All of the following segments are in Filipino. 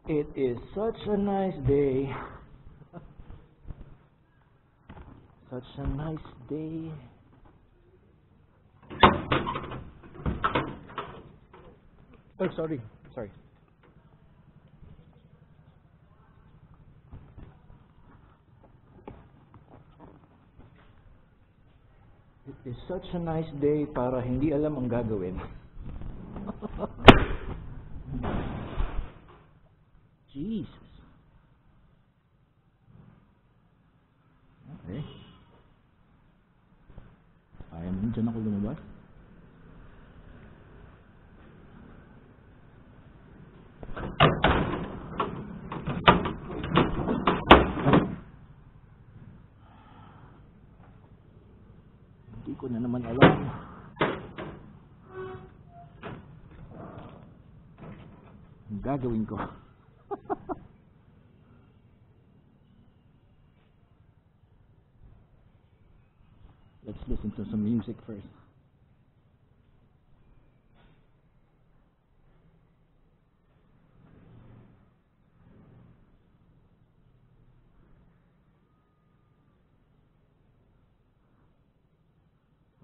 It is such a nice day. Such a nice day. Oh, sorry. It is such a nice day para hindi alam ang gagawin. Jesus. Okay. Kaya mo dyan ako lumabas? Hindi ko na naman alam. Ang gagawin ko. Let's listen to some music first.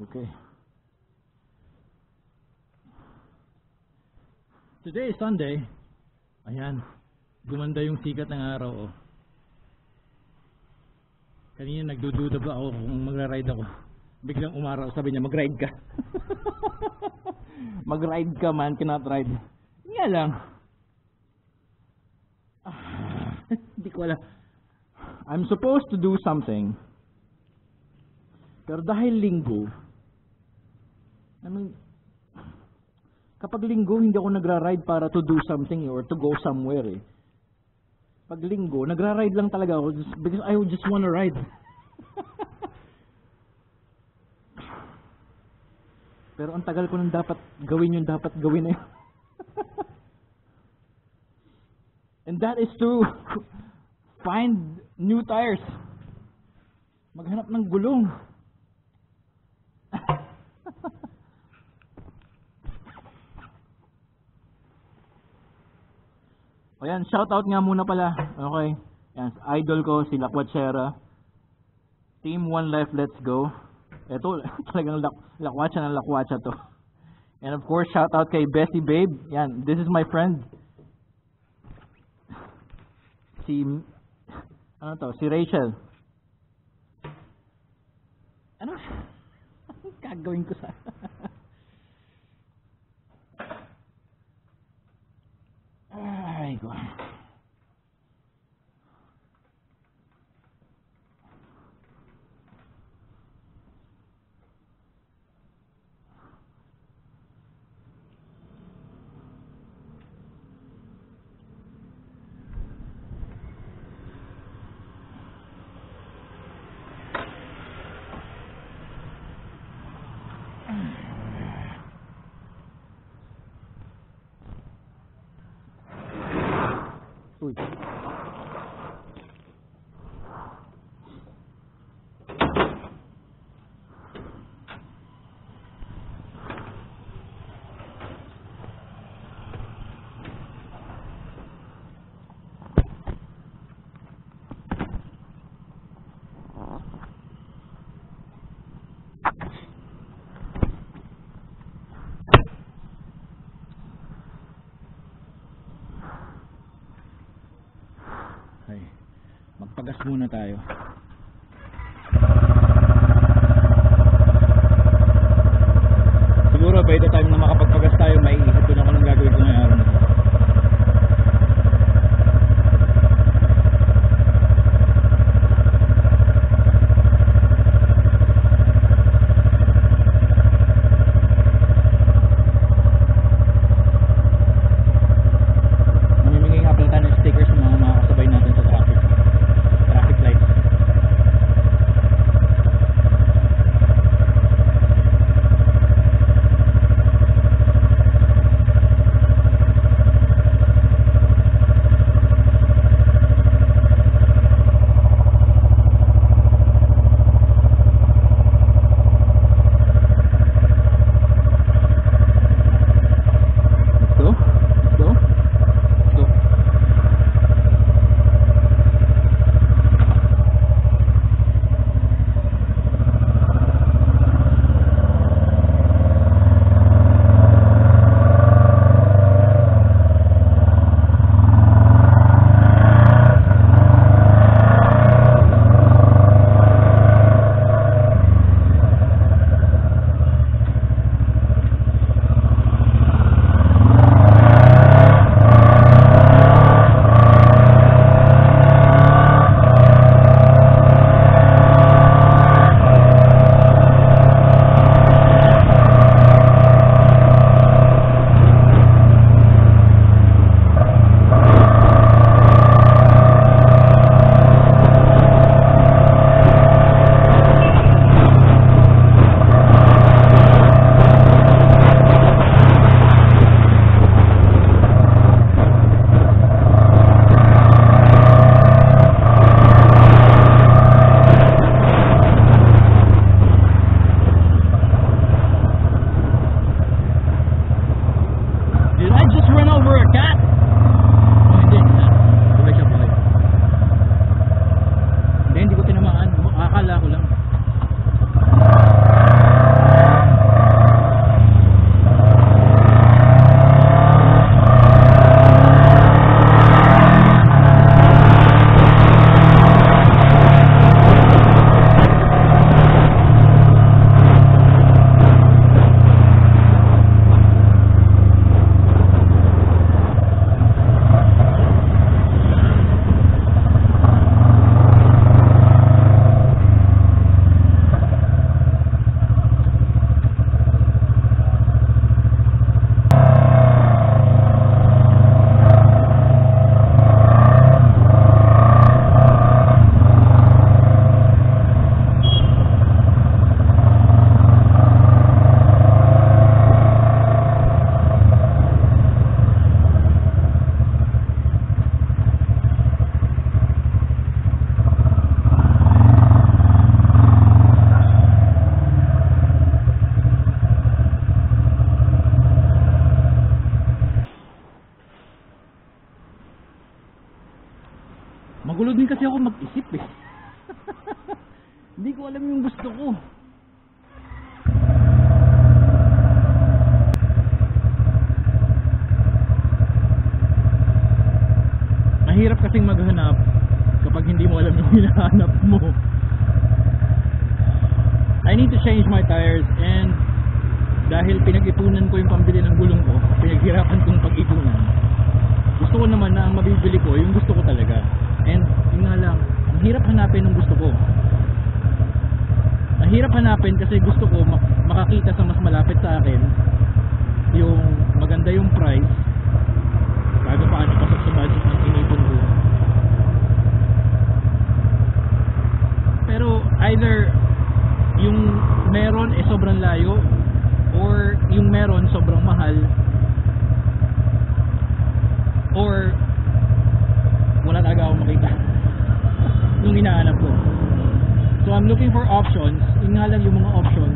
Okay. Today is Sunday. Ayan. Gumanda yung sikat ng araw. Oh. Kanina nagdududa ba ako kung magra-ride ako. Biglang umaraw, sabi niya, mag-ride ka. Mag-ride ka man, cannot ride. Nga lang. Hindi ko alam. I'm supposed to do something. Pero dahil linggo, kapag linggo, hindi ako nagra-ride para to do something or to go somewhere eh. Pag linggo, nagra-ride lang talaga ako because I just wanna ride. Pero ang tagal ko nang dapat gawin yung dapat gawin eh. And that is to find new tires. Maghanap ng gulong. O yan, shoutout nga muna pala. Okay. Yan, idol ko, si Lakwachera. Team One Life, let's go. Ito, talagang lakwatsa ng lakwatsa to. And of course, shoutout kay Bessie Babe. Yan, this is my friend. Si Rachel. Ano? Gagawin ko sa... Ay, ko. Uy. Magpagas muna tayo. Siguro by the time na makapagpagas tayo, may iisip ko na kung anong gagawin ko ngayong araw na to. Mamimigay nga pala tayo ng stickers sa mga kasabay natin sa traffic lights. Magulo din kasi ako mag-isip eh. Hindi ko alam yung gusto ko. Mahirap kasing maghanap kapag hindi mo alam yung hinahanap mo. I need to change my tires, and dahil pinag-ipunan ko yung pambili ng gulong ko, pinaghirapan kong pag-ipunan. Gusto ko naman na ang mabibili ko yung gusto ko talaga. And yun nga lang, ang hirap hanapin ng gusto ko. Ang hirap hanapin kasi gusto ko makakita sa mas malapit sa akin, yung maganda yung price, bago paano pasok sa budget ng inipon ko. Pero either yung meron sobrang layo, or yung meron sobrang mahal, or wala talaga akong makita yung hinahanap ko. So I'm looking for options. Yun nga lang yung mga options,